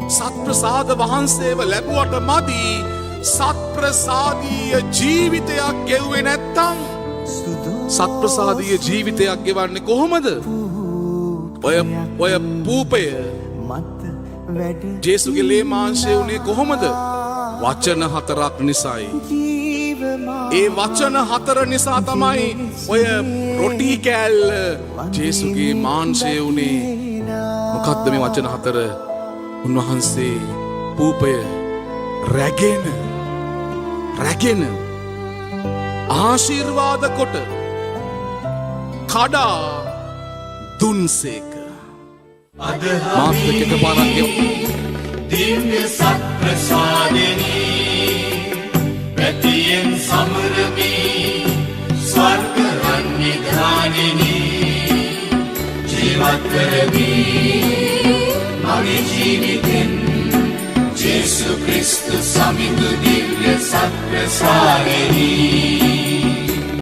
සත්ප්‍රසාද වහන්සේව ලැබුවට මදි. සත්ප්‍රසාදීය ජීවිතයක් ගෙව්වේ නැත්තම් සත්ප්‍රසාදීය ජීවිතයක් ගෙවන්නේ කොහොමද? ඔය පූපය ජේසුගේ ලේ මාංශය උනේ කොහොමද? වචන 4ක් නිසායි. ඒ වචන 4 නිසා තමයි ඔය රොටි කෑල්ල ජේසුගේ මාංශය උනේ. මොකක්ද මේ වචන 4? උන්වහන්සේ පූපය රැගෙන ආශිර්වාද කොට කඩා දුන්සේක. මාත් එක පාරක් දිව්‍ය සත්ප්‍රසාදෙනි පැතියෙන් සමරමි ස්වර්ග අන්විධානෙනි ජීවත් කරමි මගේ ජීවිතෙන් ජේසු ක්‍රිස්තුස් සමිඳු දිව්‍ය සත්ප්‍රසාදෙනි